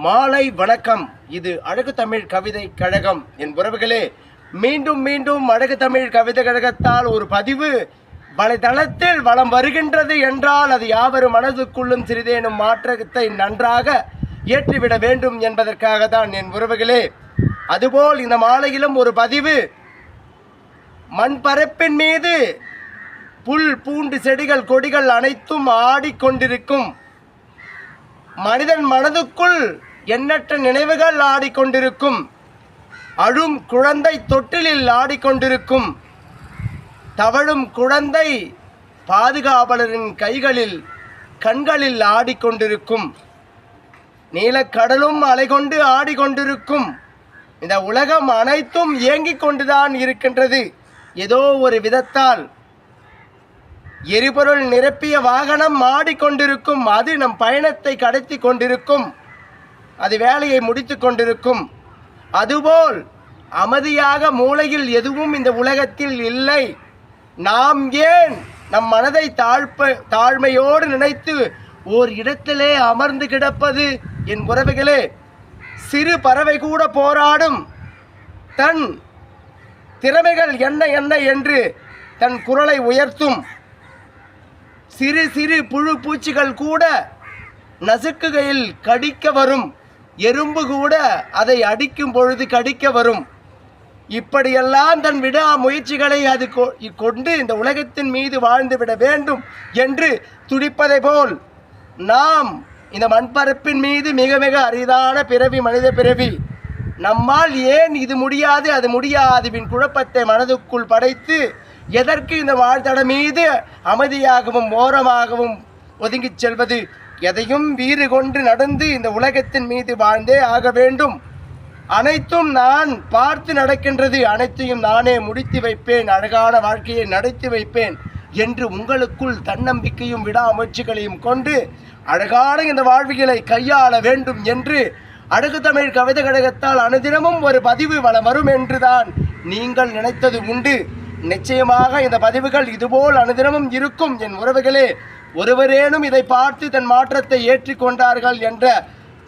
மாலை வணக்கம். இது அழகு தமிழ் கவிதை கழகம். என் உறவுகளே, மீண்டும் மீண்டும் அழகு தமிழ் கவிதை கழகத்தால் ஒரு பதிவு வலைதளத்தில் வலம் வருகின்றது என்றால் அது யாவரும் மனதுக்குள்ளும் சிறிதேனும் மாற்றத்தை நன்றாக ஏற்றிவிட வேண்டும் என்பதற்காக தான் என் உறவுகளே. அதுபோல் இந்த மாலையிலும் ஒரு பதிவு, மண் பரப்பின் மீது புல் பூண்டு செடிகள் கொடிகள் அனைத்தும் ஆடிக்கொண்டிருக்கும். மனிதன் மனதுக்குள் எண்ணற்ற நினைவுகள் ஆடிக்கொண்டிருக்கும். அழும் குழந்தை தொட்டிலில் ஆடிக்கொண்டிருக்கும். தவழும் குழந்தை பாதுகாவலரின் கைகளில் கண்களில் ஆடிக்கொண்டிருக்கும். நீலக்கடலும் அலைகொண்டு ஆடிக்கொண்டிருக்கும். இந்த உலகம் அனைத்தும் இயங்கிக் கொண்டுதான் இருக்கின்றது. ஏதோ ஒரு விதத்தால் எரிபொருள் நிரப்பிய வாகனம் ஆடிக்கொண்டிருக்கும். அது நம் பயணத்தை கடத்தி கொண்டிருக்கும். அது வேலையை முடித்து கொண்டிருக்கும். அதுபோல் அமைதியாக மூளையில் எதுவும் இந்த உலகத்தில் இல்லை. நாம் ஏன் நம் மனதை தாழ்மையோடு நினைத்து ஓர் இடத்திலே அமர்ந்து கிடப்பது? என் உறவுகளே, சிறு பறவை கூட போராடும். தன் திறமைகள் என்ன என்ன என்று தன் குரலை உயர்த்தும். சிறு சிறு புழு பூச்சிகள் கூட நசுக்குகையில் கடிக்க வரும். எறும்பு கூட அதை அடிக்கும் பொழுது கடிக்க வரும். இப்படியெல்லாம் தன் முயற்சிகளை அது கொண்டு இந்த உலகத்தின் மீது வாழ்ந்து விட வேண்டும் என்று துடிப்பதை போல் நாம் இந்த மண்பரப்பின் மீது மிக மிக அரிதான பிறவி, மனித பிறவி. நம்மால் ஏன் இது முடியாது அது முடியாதுவின் குழப்பத்தை மனதுக்குள் படைத்து எதற்கு இந்த வாழ்த்தட மீது அமைதியாகவும் ஓரமாகவும் ஒதுங்கிச் செல்வது? எதையும் வீறு கொண்டு நடந்து இந்த உலகத்தின் மீது வாழ்ந்தே ஆக வேண்டும். அனைத்தும் நான் பார்த்து நடக்கின்றது. அனைத்தையும் நானே முடித்து வைப்பேன். அழகான வாழ்க்கையை நடத்தி வைப்பேன் என்று உங்களுக்குள் தன்னம்பிக்கையும் விடாமுயற்சிகளையும் கொண்டு அழகான இந்த வாழ்வியலை கையாள வேண்டும் என்று அழகு தமிழ் கவிதை கழகத்தால் அனுதினமும் ஒரு பதிவு வலம் வரும் என்றுதான் நீங்கள் நினைத்தது உண்டு. நிச்சயமாக இந்த பதிவுகள் இதுபோல் அனுதினமும் இருக்கும். என் உறவுகளே, ஒருவரேனும் இதை பார்த்து தன் மாற்றத்தை ஏற்றுக்கொண்டார்கள் என்ற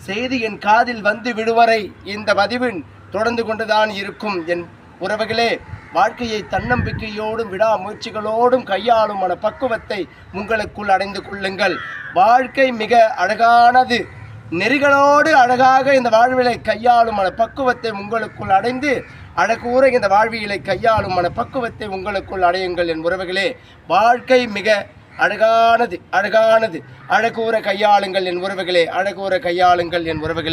செய்தி என் காதில் வந்து விடுவரை இந்த பதிவின் தொடர்ந்து கொண்டுதான் இருக்கும். என் உறவுகளே, வாழ்க்கையை தன்னம்பிக்கையோடும் விடாமுயற்சிகளோடும் கையாளும் மன பக்குவத்தை உங்களுக்குள் அடைந்து கொள்ளுங்கள். வாழ்க்கை மிக அழகானது. நெறிகளோடு அழகாக இந்த வாழ்வியலை கையாளும் மன பக்குவத்தை உங்களுக்குள் அடைந்து அழகூற இந்த வாழ்வியலை கையாளும் மன பக்குவத்தை உங்களுக்குள் அடையுங்கள். என் உறவுகளே, வாழ்க்கை மிக அழகானது. அழகூற கையாளுங்கள் என் உறவுகளே. அழகூற கையாளுங்கள் என் உறவுகளே.